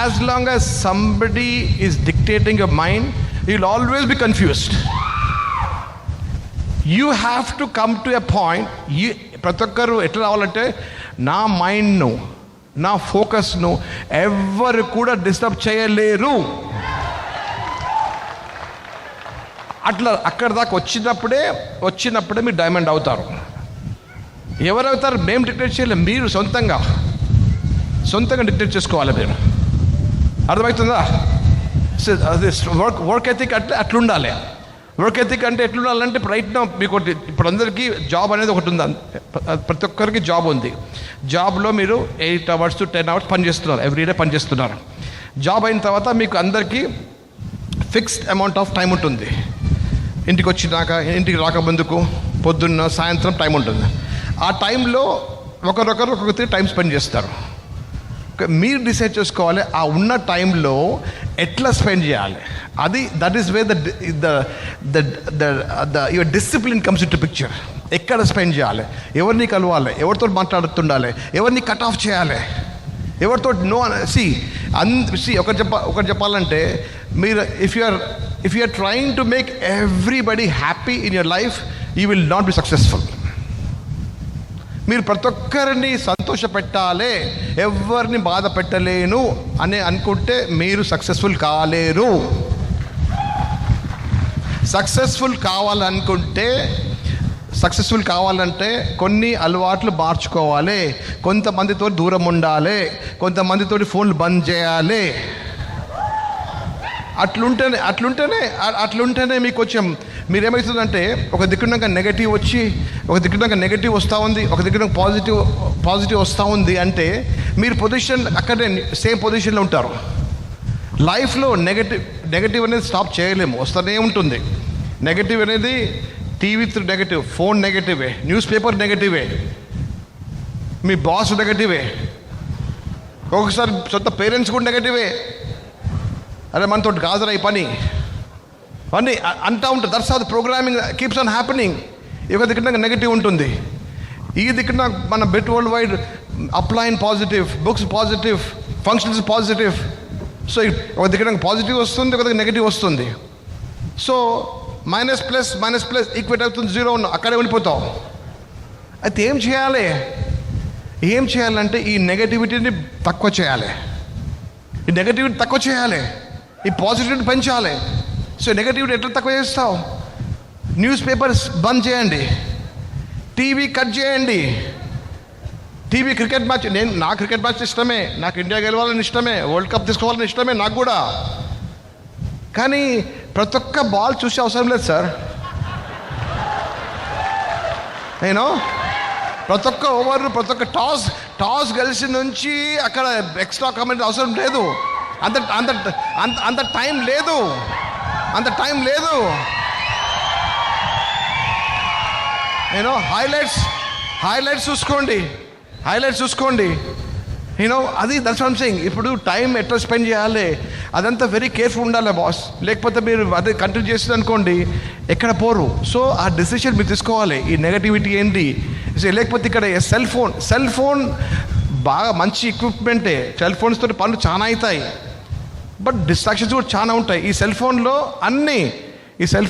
as long as somebody is dictating your mind, you'll always be confused. You have to come to a point, ప్రతి ఒక్కరు ఎట్లా రావాలంటే నా మైండ్ను, నా ఫోకస్ను ఎవరు కూడా డిస్టర్బ్ చేయలేరు. అట్లా అక్కడ దాకా వచ్చినప్పుడే మీరు డైమండ్ అవుతారు. ఎవరవుతారు? మేము డిక్టేట్ చేయలేము, మీరు సొంతంగా డిక్టేట్ చేసుకోవాలి. మీరు అర్థమవుతుందా? వర్క్ ఎథిక్ అట్లుండాలి. వర్క్ ఎథిక్ అంటే ఎట్లుండాలంటే రైట్ నౌ మీకు ఇప్పుడు అందరికీ జాబ్ అనేది ఒకటి ఉంది, ప్రతి ఒక్కరికి జాబ్ ఉంది. జాబ్లో మీరు 8 hours to 10 hours పనిచేస్తున్నారు, ఎవ్రీడే పనిచేస్తున్నారు. జాబ్ అయిన తర్వాత మీకు అందరికీ ఫిక్స్డ్ అమౌంట్ ఆఫ్ టైం ఉంటుంది. ఇంటికి రాకముందుకు పొద్దున్న సాయంత్రం టైం ఉంటుంది. ఆ టైంలో ఒక్కొక్కరు టైం స్పెండ్ చేస్తారు. మీరు డిసైడ్ చేసుకోవాలి ఆ ఉన్న టైంలో ఎట్లా స్పెండ్ చేయాలి. That is way your discipline comes in to picture. ఎక్కడ స్పెండ్ చేయాలి, ఎవరిని కలవాలి, ఎవరితో మాట్లాడుతుండాలి, ఎవరిని కట్ ఆఫ్ చేయాలి, ఎవరితో నో ఒకటి చెప్పాలంటే మీరు if you are trying to make everybody happy in your life, you will not be successful. మీరు ప్రతి ఒక్కరిని సంతోష పెట్టాలి, ఎవరిని బాధ పెట్టలేను అని అనుకుంటే మీరు సక్సెస్ఫుల్ కాలేరు. సక్సెస్ఫుల్ కావాలంటే కొన్ని అలవాట్లు మార్చుకోవాలి. కొంతమందితో దూరం ఉండాలి, కొంతమందితో ఫోన్లు బంద్ చేయాలి. అట్లుంటేనే మీకు కొంచెం మీరేమవుతుందంటే ఒక దిక్కున నెగటివ్ వచ్చి, ఒక దిక్కున నెగటివ్ వస్తూ ఉంది, ఒక దిక్కున పాజిటివ్ వస్తూ ఉంది అంటే మీరు పొజిషన్ అక్కడే సేమ్ పొజిషన్లో ఉంటారు. లైఫ్లో నెగటివ్ అనేది స్టాప్ చేయలేము, వస్తూనే ఉంటుంది. నెగటివ్ అనేది టీవీ నెగటివ్, ఫోన్ నెగటివే, న్యూస్ పేపర్ నెగటివే, మీ బాస్ నెగటివే, ఒక్కొక్కసారి సొంత పేరెంట్స్ కూడా నెగటివే. అరే మనతో కాదురా ఈ పని అన్నీ అంటూ ఉంటారు. That's how the programming keeps on happening. ఒక దిక్కున నెగటివ్ ఉంటుంది, ఈ దిక్కున మన Britt worldwide upline positive, books positive, functions positive. So ఒక దిక్కున పాజిటివ్ వస్తుంది, ఒక దగ్గర నెగటివ్ వస్తుంది. సో మైనస్ ప్లస్ ఈక్వేట్ అవుతుంది, జీరో ఉన్న అక్కడే ఉండిపోతాం. అయితే ఏం చేయాలంటే ఈ నెగటివిటీని తక్కువ చేయాలి, ఈ పాజిటివిటీ పెంచాలి. సో నెగటివిటీ ఎట్లా తక్కువ చేస్తావు? న్యూస్ పేపర్స్ బంద్ చేయండి, టీవీ కట్ చేయండి. క్రికెట్ మ్యాచ్, నా క్రికెట్ మ్యాచ్ ఇష్టమే, నాకు ఇండియా గెలవాలని ఇష్టమే, వరల్డ్ కప్ తీసుకోవాలని ఇష్టమే నాకు కూడా. కానీ ప్రతి ఒక్క బాల్ చూసే అవసరం లేదు సార్. నేను ప్రతి ఒక్క ఓవర్, ప్రతి ఒక్క టాస్ గెలిచి నుంచి అక్కడ ఎక్స్ట్రా కామెంట్ అవసరం లేదు. అంత టైం లేదు. నేను హైలైట్స్ చూసుకోండి. అది దట్స్ వాట్ ఐమ్ సేయింగ్. ఇప్పుడు టైం ఎట్లా స్పెండ్ చేయాలి అదంతా వెరీ కేర్ఫుల్ ఉండాలి బాస్. లేకపోతే మీరు అదే కంటిన్యూ చేస్తుంది అనుకోండి ఎక్కడ పోరు. సో ఆ డెసిషన్ మీరు తీసుకోవాలి, ఈ నెగటివిటీ ఏంటి. లేకపోతే ఇక్కడ సెల్ ఫోన్ బాగా మంచి ఎక్విప్మెంటే, సెల్ ఫోన్స్ తోటి పనులు చాలా అవుతాయి, బట్ డిస్ట్రాక్షన్స్ కూడా చాలా ఉంటాయి. ఈ సెల్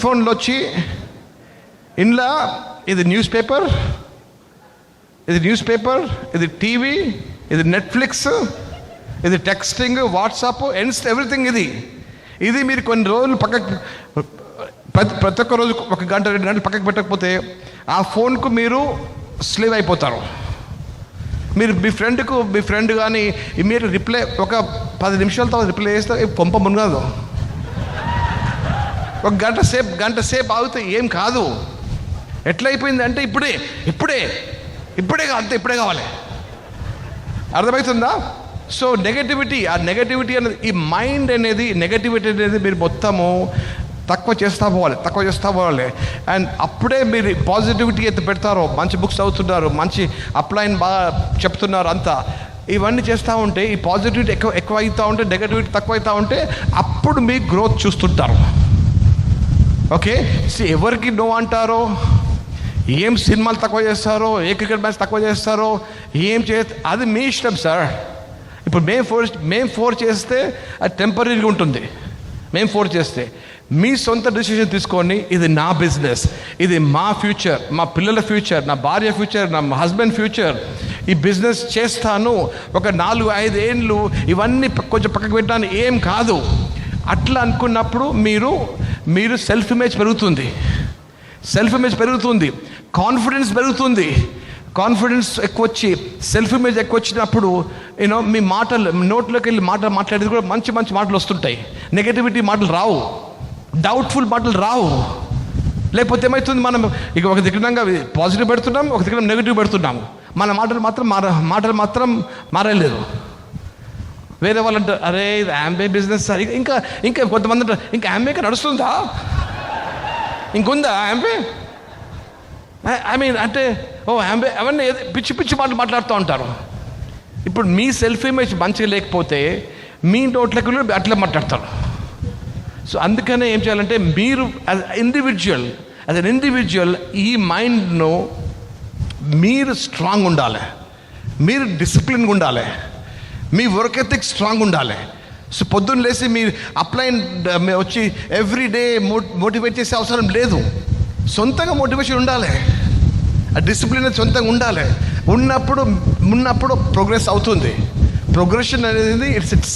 ఫోన్లో వచ్చి ఇంట్లో ఇది న్యూస్ పేపర్, ఇది టీవీ, ఇది నెట్ఫ్లిక్స్, ఇది టెక్స్టింగ్, వాట్సాప్, ఎవ్రీథింగ్. ఇది మీరు కొన్ని రోజులు ప్రతి ఒక్క రోజు 1 గంట 2 గంటలు పక్కకు పెట్టకపోతే ఆ ఫోన్కు మీరు స్లేవ్ అయిపోతారు. మీరు మీ ఫ్రెండ్ కానీ ఇమీడియట్ రిప్లై ఒక 10 నిమిషాల తర్వాత రిప్లై చేస్తే పంప మునగదు. ఒక గంట సేపు ఆగితే ఏం కాదు. ఎట్లయిపోయింది అంటే ఇప్పుడే కావాలి. అర్థమవుతుందా? సో నెగటివిటీ అనేది ఈ మైండ్ అనేది నెగటివిటీ అనేది మీరు మొత్తము తక్కువ చేస్తూ పోవాలి. అండ్ అప్పుడే మీరు పాజిటివిటీ అయితే పెడతారో, మంచి బుక్స్ చదువుతున్నారు, మంచి అప్లైన్ బాగా చెప్తున్నారు, అంతా ఇవన్నీ చేస్తూ ఉంటే ఈ పాజిటివిటీ ఎక్కువ అవుతూ ఉంటే, నెగటివిటీ తక్కువ అవుతూ ఉంటే అప్పుడు మీ గ్రోత్ చూస్తుంటారు. ఓకే, ఎవరికి నో అంటారో, ఏం సినిమాలు తక్కువ చేస్తారో, ఏ క్రికెట్ మ్యాచ్ తక్కువ చేస్తారో, అది మీ ఇష్టం సార్. ఇప్పుడు మేము ఫోర్స్ చేస్తే అది టెంపరీగా ఉంటుంది. మేము ఫోర్స్ చేస్తే మీ సొంత డెసిషన్ తీసుకొని ఇది నా బిజినెస్, ఇది మా ఫ్యూచర్, మా పిల్లల ఫ్యూచర్, నా భార్య ఫ్యూచర్, నా హస్బెండ్ ఫ్యూచర్, ఈ బిజినెస్ చేస్తాను, ఒక 4-5 ఏళ్ళు ఇవన్నీ కొంచెం పక్కకు పెట్టాను ఏం కాదు. అట్లా అనుకున్నప్పుడు మీరు సెల్ఫ్ ఇమేజ్ పెరుగుతుంది, కాన్ఫిడెన్స్ పెరుగుతుంది. కాన్ఫిడెన్స్ ఎక్కువ వచ్చి సెల్ఫ్ ఇమేజ్ ఎక్కువ వచ్చినప్పుడు మీ నోట్లోకి వెళ్ళి మాట్లాడేది కూడా మంచి మాటలు వస్తుంటాయి. నెగటివిటీ మాటలు రావు, డౌట్ఫుల్ మాటలు రావు. లేకపోతే ఏమవుతుంది, మనం ఇక ఒక దిక్కునంగా పాజిటివ్ పెడుతున్నాం, ఒక దిక్కున నెగిటివ్ పెడుతున్నాము. మన మాటలు మాత్రం మారలేదు. వేరే వాళ్ళు అంటారు అరే ఇది యాంబే బిజినెస్ సార్. ఇంకా కొంతమంది అంటారు ఇంకా యాంబేకి నడుస్తుందా, ఇంకొందా యాంబే, అంటే యాంబే అవన్నీ పిచ్చి మాట్లాడుతూ ఉంటారు. ఇప్పుడు మీ సెల్ఫ్ ఇమేజ్ మంచిగా లేకపోతే మీ నోట్లకి అట్లా మాట్లాడతారు. సో అందుకనే ఏం చేయాలంటే మీరు యాజ్ అన్ ఇండివిజువల్ ఈ మైండ్ను మీరు స్ట్రాంగ్ ఉండాలి, మీరు డిసిప్లిన్గా ఉండాలి, మీ వర్క్ ఎథిక్స్ స్ట్రాంగ్ ఉండాలి. సో పొద్దున్న లేసి మీరు అప్లైన్ వచ్చి ఎవ్రీడే మోటివేట్ చేసే అవసరం లేదు. సొంతంగా మోటివేషన్ ఉండాలి. ఆ డిసిప్లిన్ సొంతంగా ఉండాలి. ఉన్నప్పుడు ప్రోగ్రెస్ అవుతుంది. ప్రోగ్రెషన్ అనేది ఇట్స్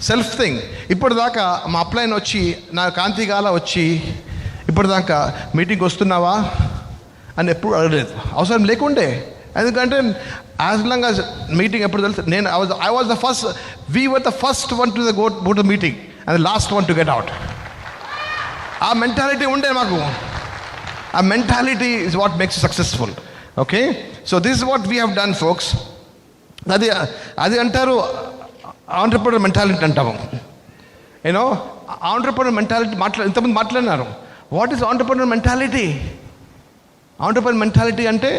సెల్ఫ్ థింగ్. ఇప్పటిదాకా మా అప్లైన్ వచ్చి నా కాంతిగాల వచ్చి ఇప్పటిదాకా మీటింగ్ వస్తున్నావా అని ఎప్పుడు అడగలేదు, అవసరం లేకుండే. ఎందుకంటే యాజ్ లాంగ్ యాజ్ మీటింగ్ ఎప్పుడు తెలుసు, నేను I was the first, we were the first one to go to meeting and last one to get out. ఆ మెంటాలిటీ ఉండే మాకు. ఆ mentality is what makes successful. Okay, so this is what we have done folks. అది అంటారు entrepreneur mentality అంటాము. You know entrepreneur mentality ఇంతకుముందు మాట్లాడినారు. What is entrepreneur mentality? Entrepreneur mentality అంటే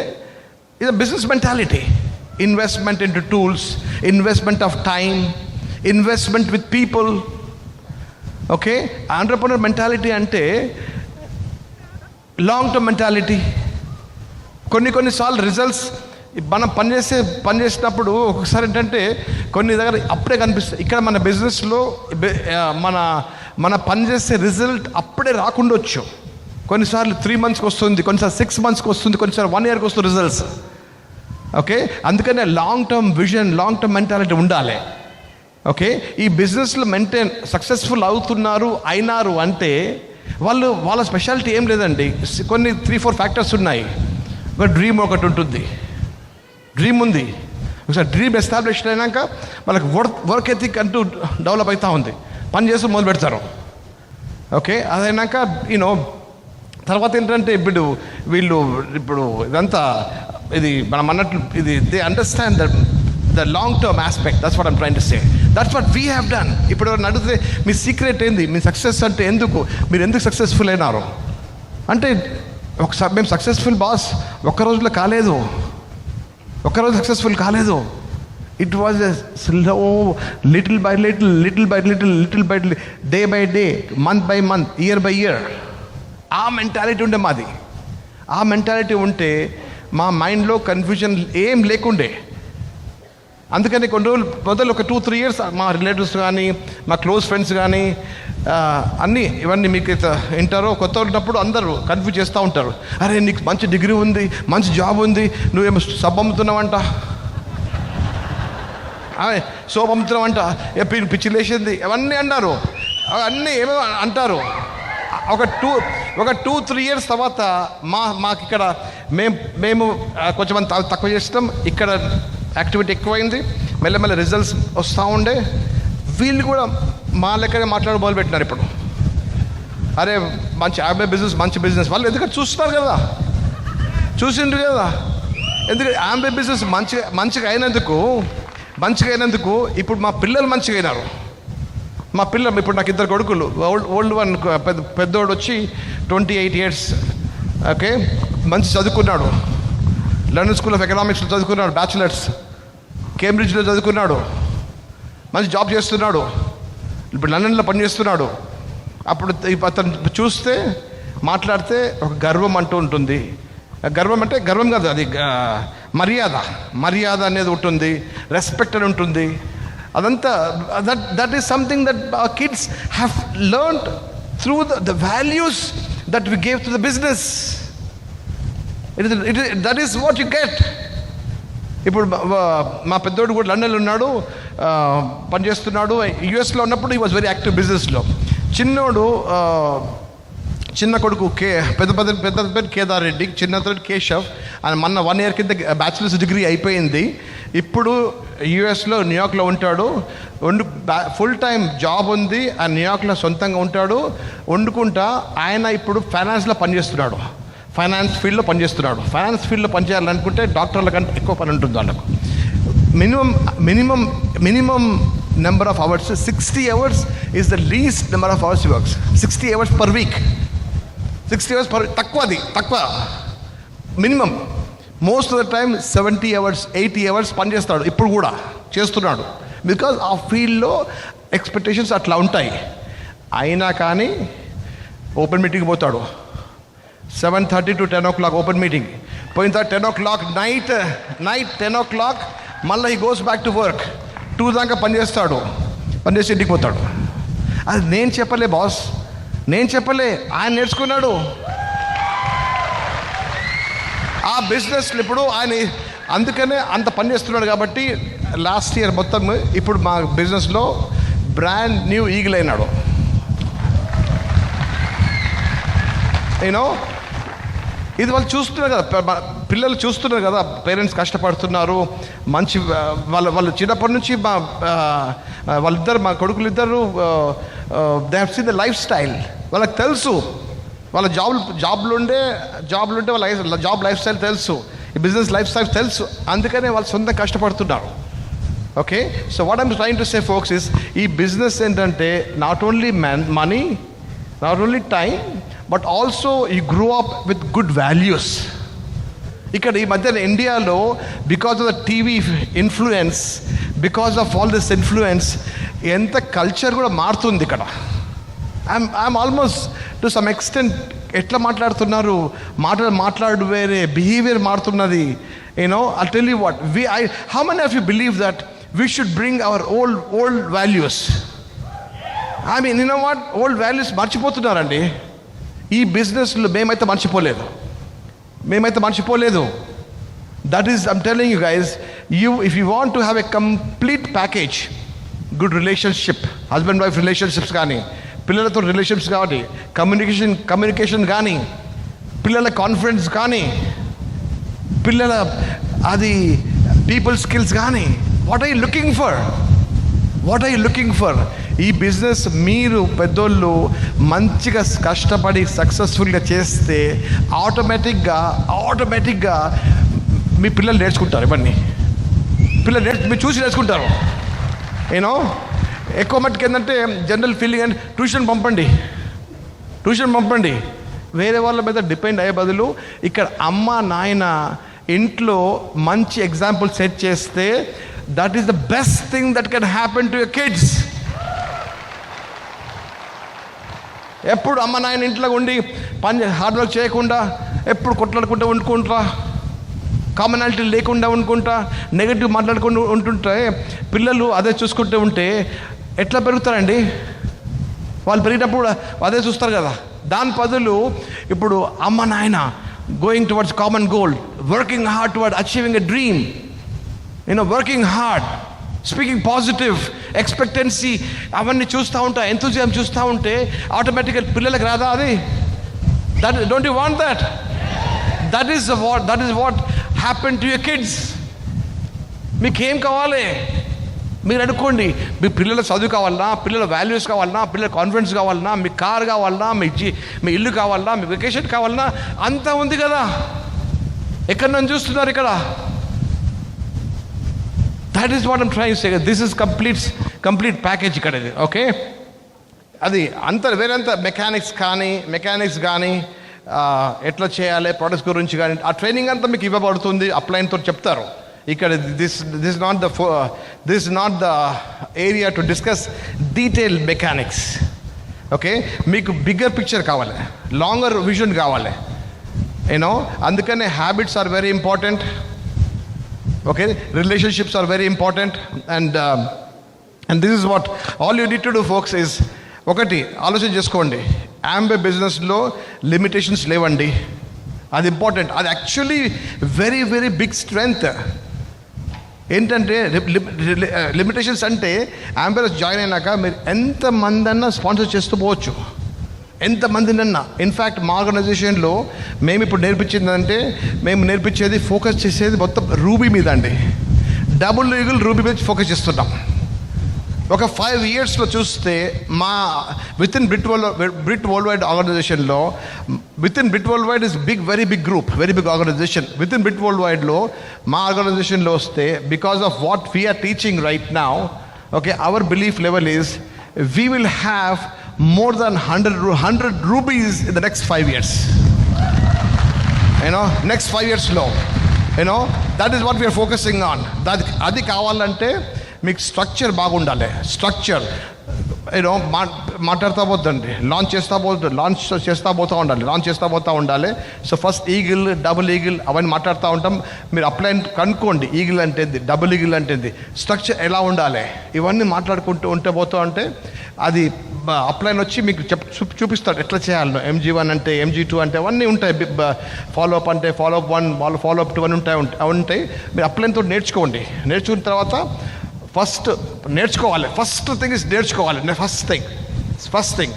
ఇది business mentality. Investment into tools, investment of time, investment with people. Okay, entrepreneur mentality అంటే long term mentality. కొన్నిసార్లు results మనం పనిచేసినప్పుడు ఒక్కొక్కసారి ఏంటంటే కొన్ని దగ్గర అప్పుడే కనిపిస్తాయి. ఇక్కడ మన బిజినెస్లో మన పనిచేసే రిజల్ట్ అప్పుడే రాకుండొచ్చు. కొన్నిసార్లు 3 monthsకి వస్తుంది, కొన్నిసార్లు 6 monthsకి వస్తుంది, కొన్నిసార్లు 1 yearకి వస్తుంది రిజల్ట్స్. ఓకే, అందుకనే long term vision, long term mentality ఉండాలి. ఓకే, ఈ బిజినెస్లో సక్సెస్ఫుల్ అయినారు అంటే వాళ్ళ స్పెషాలిటీ ఏం లేదండి. కొన్ని 3-4 ఫ్యాక్టర్స్ ఉన్నాయి. ఒక డ్రీమ్ ఒకటి ఉంటుంది. డ్రీమ్ ఉంది. ఒకసారి డ్రీమ్ ఎస్టాబ్లిష్ అయినాక వాళ్ళకి వర్క్ ఎథిక్ అంటూ డెవలప్ అవుతూ ఉంది. పని చేస్తూ మొదలు పెడతారు. ఓకే, అదైనాక తర్వాత ఏంటంటే వీళ్ళు ఇదంతా ఇది మనం అన్నట్లు ఇది they understand the long term aspect. That's what I'm trying to say. That's what we have done. ఇప్పుడు ఎవరైనా అడిగితే మీ సీక్రెట్ ఏంది, మీ సక్సెస్ అంటే మీరు ఎందుకు సక్సెస్ఫుల్ అయినారు అంటే, ఒకసారి మేము సక్సెస్ఫుల్ బాస్ ఒక్క రోజులో కాలేదు, ఒక్కరోజు సక్సెస్ఫుల్ కాలేదు. It was a slow, little by little, day by day, month by month, year by year. ఆ మెంటాలిటీ ఉండే మాది. ఆ మెంటాలిటీ ఉంటే మా మైండ్లో కన్ఫ్యూజన్ ఏం లేకుండే. అందుకని కొన్ని రోజులు మొదలు ఒక 2-3 years మా రిలేటివ్స్ కానీ మా క్లోజ్ ఫ్రెండ్స్ కానీ ఇవన్నీ మీకు వింటారో, కొత్త ఉన్నప్పుడు అందరూ కన్ఫ్యూజ్ చేస్తూ ఉంటారు. అరే నీకు మంచి డిగ్రీ ఉంది, మంచి జాబ్ ఉంది, నువ్వేమో సబ్బు అమ్ముతున్నావంట, సోప్ అమ్ముతున్నావంట, పిచ్చి లేచింది, అవన్నీ అన్నారు. అవన్నీ ఏమేమో అంటారు. ఒక 2-3 years తర్వాత మాకు ఇక్కడ మేము కొంచెం తక్కువ చేస్తాం. ఇక్కడ యాక్టివిటీ ఎక్కువైంది, మెల్లమెల్ల రిజల్ట్స్ వస్తూ ఉండే. వీళ్ళు కూడా మా లెక్కనే మాట్లాడ మొదలుపెట్టినారు ఇప్పుడు. అరే మంచి మంచి బిజినెస్ వాళ్ళు ఎందుకంటే చూస్తున్నారు కదా, చూసిండ్రు కదా. ఎందుకంటే ఆంబే బిజినెస్ మంచిగా అయినందుకు ఇప్పుడు మా పిల్లలు మంచిగా అయినారు. మా పిల్లలు ఇప్పుడు నాకు 2 కొడుకులు. ఓల్డ్ వన్ పెద్దోడు వచ్చి 28 years. ఓకే, మంచి చదువుకున్నాడు, లండన్ స్కూల్ ఆఫ్ ఎకనామిక్స్లో చదువుకున్నాడు, బ్యాచిలర్స్, కేంబ్రిడ్జ్లో చదువుకున్నాడు, మంచి జాబ్ చేస్తున్నాడు, ఇప్పుడు లండన్లో పనిచేస్తున్నాడు. అప్పుడు అతను చూస్తే మాట్లాడితే ఒక గర్వం అంటూ ఉంటుంది. గర్వం అంటే గర్వం కాదు, అది మర్యాద అనేది ఉంటుంది, రెస్పెక్ట్ అని ఉంటుంది. అదంతా that is something that our kids have learned through the values that we gave to the business. That is what you get. ఇప్పుడు మా పెద్దోడు కూడా లండన్లో ఉన్నాడు, పనిచేస్తున్నాడు. యుఎస్లో ఉన్నప్పుడు హీ వాజ్ వెరీ యాక్టివ్ బిజినెస్లో. చిన్న కొడుకు పెద్ద కేదార్ రెడ్డి, చిన్న కేశవ్ ఆయన మొన్న 1 year కింద బ్యాచిలర్స్ డిగ్రీ అయిపోయింది. ఇప్పుడు యుఎస్లో న్యూయార్క్లో ఉంటాడు. ఫుల్ టైం జాబ్ ఉంది, ఆ న్యూయార్క్లో సొంతంగా ఉంటాడు, వండుకుంటా. ఆయన ఇప్పుడు ఫైనాన్స్లో పనిచేస్తున్నాడు, ఫైనాన్స్ ఫీల్డ్లో పనిచేయాలనుకుంటే డాక్టర్ల కంటే ఎక్కువ పని ఉంటుంది వాళ్ళకు. Minimum number of hours 60 hours is the least number of hours works. 60 hours per week. 60 hours తక్కువ minimum. Most of the time 70 hours 80 hours పనిచేస్తాడు, ఇప్పుడు కూడా చేస్తున్నాడు. బికాజ్ ఆ ఫీల్డ్లో ఎక్స్పెక్టేషన్స్ అట్లా ఉంటాయి. అయినా కానీ ఓపెన్ మీటింగ్ పోతాడు, 7:30 to 10 o'clock ఓపెన్ మీటింగ్. పోయిన తర్వాత 10 o'clock నైట్ 10 o'clock మళ్ళీ he goes back to work. 2 దాకా పనిచేస్తాడు, పనిచేసి ఇంటికి పోతాడు. అది నేను చెప్పలే బాస్, ఆయన నేర్చుకున్నాడు. ఆ బిజినెస్లో ఇప్పుడు ఆయన అందుకనే అంత పని చేస్తున్నాడు కాబట్టి లాస్ట్ ఇయర్ మొత్తం ఇప్పుడు మా బిజినెస్లో బ్రాండ్ న్యూ ఈగిల్ అయినాడు. యూనో ఇది వాళ్ళు చూస్తున్నారు కదా, పిల్లలు చూస్తున్నారు కదా, పేరెంట్స్ కష్టపడుతున్నారు. మంచి వాళ్ళు చిన్నప్పటి నుంచి వాళ్ళిద్దరు మా కొడుకులు ఇద్దరు they have seen the life style. వాళ్ళకి తెలుసు, వాళ్ళ జాబ్లు ఉండే వాళ్ళ జాబ్ లైఫ్ స్టైల్ తెలుసు, ఈ బిజినెస్ లైఫ్ స్టైల్ తెలుసు. అందుకనే వాళ్ళు సొంతంగా కష్టపడుతున్నారు. Okay, so what I'm trying to say folks is, ఈ బిజినెస్ ఏంటంటే not only money, not only time, but also you grow up with good values. ఇక్కడ ఈ మధ్యన ఇండియాలో because of the TV influence, because of all this influence ఎంత culture కూడా మారుతుంది ఇక్కడ. I'm almost to some extent ఎట్లా మాట్లాడుతున్నారు, మాట్లాడు వేరే, బిహేవియర్ మారుతున్నది. You know I tell you what how many of you believe that we should bring our old values? I mean you know what, old values మర్చిపోతున్నారండి. ఈ బిజినెస్లో మేమైతే మర్చిపోలేదు. That is I'm telling you guys, if you want to have a complete package, good relationship, husband wife relationships కానీ, పిల్లలతో relationships కానీ, communication కానీ, పిల్లల కాన్ఫిడెన్స్ కానీ, పిల్లల అది పీపుల్ స్కిల్స్ కానీ, what are you looking for? ఈ బిజినెస్ మీరు పెద్దోళ్ళు మంచిగా కష్టపడి సక్సెస్ఫుల్గా చేస్తే ఆటోమేటిక్గా మీ పిల్లలు నేర్చుకుంటారు. ఇవన్నీ మీరు చూసి నేర్చుకుంటారు. యూనో ఎక్కువ మట్టుకు ఏంటంటే జనరల్ ఫీలింగ్ అంటే ట్యూషన్ పంపండి. వేరే వాళ్ళ మీద డిపెండ్ అయ్యే బదులు ఇక్కడ అమ్మ నాయన ఇంట్లో మంచి ఎగ్జాంపుల్ సెట్ చేస్తే that is the best thing that can happen to your kids. ఎప్పుడు అమ్మ నాయన ఇంట్లో ఉండి హార్డ్ వర్క్ చేయకుండా, ఎప్పుడు కొట్లాడుకుంటూ వండుకుంటా, కామనాలిటీ లేకుండా వండుకుంటా, నెగటివ్ మాట్లాడుకుంటూ ఉంటుంటే పిల్లలు అదే చూసుకుంటూ ఉంటే ఎట్లా పెరుగుతారండి? వాళ్ళు పెరిగినప్పుడు అదే చూస్తారు కదా. దాని బదులు ఇప్పుడు అమ్మ నాయన going towards common goal, working hard towards achieving a dream, working hard, speaking positive, expectancy, అవన్నీ చూస్తూ ఉంటా, ఎంతూజియాజం చూస్తూ ఉంటే ఆటోమేటిక్గా పిల్లలకు రాదా అది? Don't you want that? That is what happen to your kids. మీకేం కావాలి మీరు అనుకోండి. మీ పిల్లల చదువు కావాలన్నా, పిల్లల వాల్యూస్ కావాలన్నా, పిల్లల కాన్ఫిడెన్స్ కావాలన్నా, మీ కార్ కావాలన్నా, మీ ఇల్లు కావాలన్నా, మీ వెకేషన్ కావాలన్నా, అంతా ఉంది కదా. ఎక్కడ నన్ను చూస్తున్నారు ఇక్కడ? That is what I'm trying to say. This is complete package ఇక్కడ ఇది. ఓకే, అది వేరేంత మెకానిక్స్ కానీ ఎట్లా చేయాలి, ప్రొడక్ట్స్ గురించి కానీ ఆ ట్రైనింగ్ అంతా మీకు ఇవ్వబడుతుంది, అప్లైన్తో చెప్తారు. ఇక్కడ this not the area to discuss detail mechanics. Okay, మీకు బిగ్గర్ పిక్చర్ కావాలి, లాంగర్ విజన్ కావాలి. అందుకనే habits are very important. Okay, relationships are very important. And this is what all you need to do folks is, ఒకటి ఆలోచన చేసుకోండి, యాంబే బిజినెస్లో limitations లేవండి. అది ఇంపార్టెంట్. అది actually very very big strength. ఏంటంటే లిమిటేషన్స్ అంటే యాంబేలో జాయిన్ అయినాక మీరు ఎంతమంది అన్నా స్పాన్సర్ చేస్తూ పోవచ్చు, ఎంతమందినన్నా. ఇన్ఫ్యాక్ట్ మా ఆర్గనైజేషన్లో మేము ఇప్పుడు నేర్పించేది ఫోకస్ చేసేది మొత్తం రూబీ మీద అండి. డబుల్ ఈగిల్ రూబీ మీద ఫోకస్ చేస్తున్నాం. ఒక 5 yearsలో చూస్తే మా వితిన్ బ్రిట్ వరల్డ్ వైడ్ ఆర్గనైజేషన్లో, within Brit Worldwide is very big group, very big organisation. Within Brit వరల్డ్ వైడ్లో మా ఆర్గనైజేషన్లో వస్తే, because of what we are teaching right now, okay, our belief level is we will have more than 100 rubies in the next 5 years. Next 5 years low. That is what we are focusing on. Adi kavalante meek structure baagundale. Structure, మాట్లాడుతూ పోతుందండి, launch చేస్తూ పోతూ ఉండాలి. So first eagle, double eagle అవన్నీ మాట్లాడుతూ ఉంటాం. మీరు upline కనుక్కోండి, ఈగిల్ అంటే డబుల్ ఈగిల్ అంటే స్ట్రక్చర్ ఎలా ఉండాలి, ఇవన్నీ మాట్లాడుకుంటూ పోతూ ఉంటే అది అప్లైన్ వచ్చి మీకు చూపిస్తాడు ఎట్లా చేయాలో. MG1 అంటే MG2 అంటే అవన్నీ ఉంటాయి. ఫాలోఅప్ అంటే ఫాలోఅప్ 1 ఫాలోఅప్ 2 అని ఉంటాయి. మీరు అప్లైన్తో నేర్చుకోండి. నేర్చుకున్న తర్వాత ఫస్ట్ నేర్చుకోవాలి. ఫస్ట్ థింగ్ ఇస్ నేర్చుకోవాలి. First thing.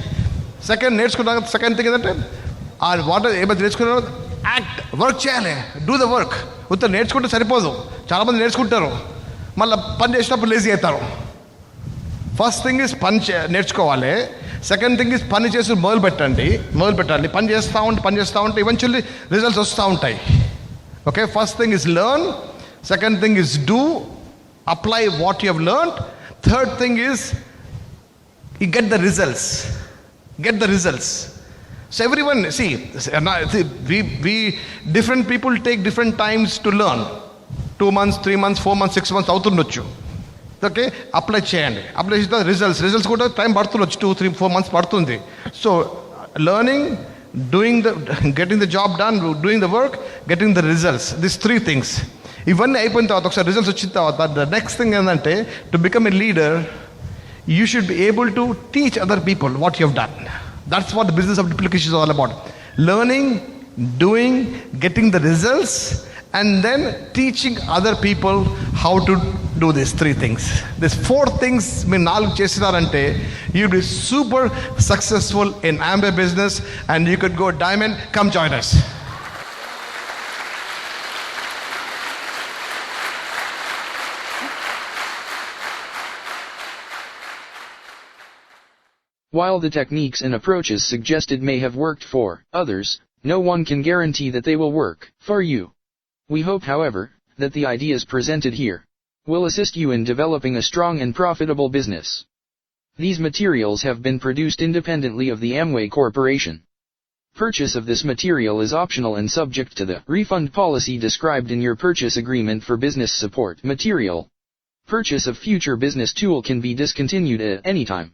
సెకండ్ నేర్చుకున్న సెకండ్ థింగ్ ఏంటంటే ఆ వాటర్ ఏమైనా నేర్చుకున్నారో వర్క్ చేయాలి. Do the work. ఉత్తర నేర్చుకుంటే సరిపోదు. చాలామంది నేర్చుకుంటారు, మళ్ళీ పని చేసినప్పుడు లేజీ అవుతారు. ఫస్ట్ థింగ్ ఇస్ పని నేర్చుకోవాలి. సెకండ్ థింగ్ ఇస్ పని చేసి మొదలు పెట్టాలి. పని చేస్తూ ఉంటే ఈవెన్చువల్లీ రిజల్ట్స్ వస్తూ ఉంటాయి. Okay, first thing is learn. Second thing is do, apply what you have learned. Third thing is you get the results. So everyone, see, we different people take different times to learn. 2 months, 3 months, 4 months, 6 months అవుతుండొచ్చు. Okay, apply చేయండి. Apply చేసిన results కూడా time పడుతుండొచ్చు. 2, 3, 4 months పడుతుంది. So learning, getting the job done, doing the work, getting the results, this 3 things. ఇవన్నీ అయిపోయిన తర్వాత ఒకసారి results వచ్చిన తర్వాత ద నెక్స్ట్ థింగ్ ఏంటంటే to become a leader you should be able to teach other people what you have done. That's what the business of duplication is all about. Learning, doing, getting the results, and then teaching other people how to do these 3 things. These 4 things మీరు 4 చేసినారంటే you'll be super successful in Amway business and you could go diamond. Come join us. While the techniques and approaches suggested may have worked for others, no one can guarantee that they will work for you. We hope, however, that the ideas presented here will assist you in developing a strong and profitable business. These materials have been produced independently of the Amway Corporation. Purchase of this material is optional and subject to the refund policy described in your purchase agreement for business support material. Purchase of future business tool can be discontinued at any time.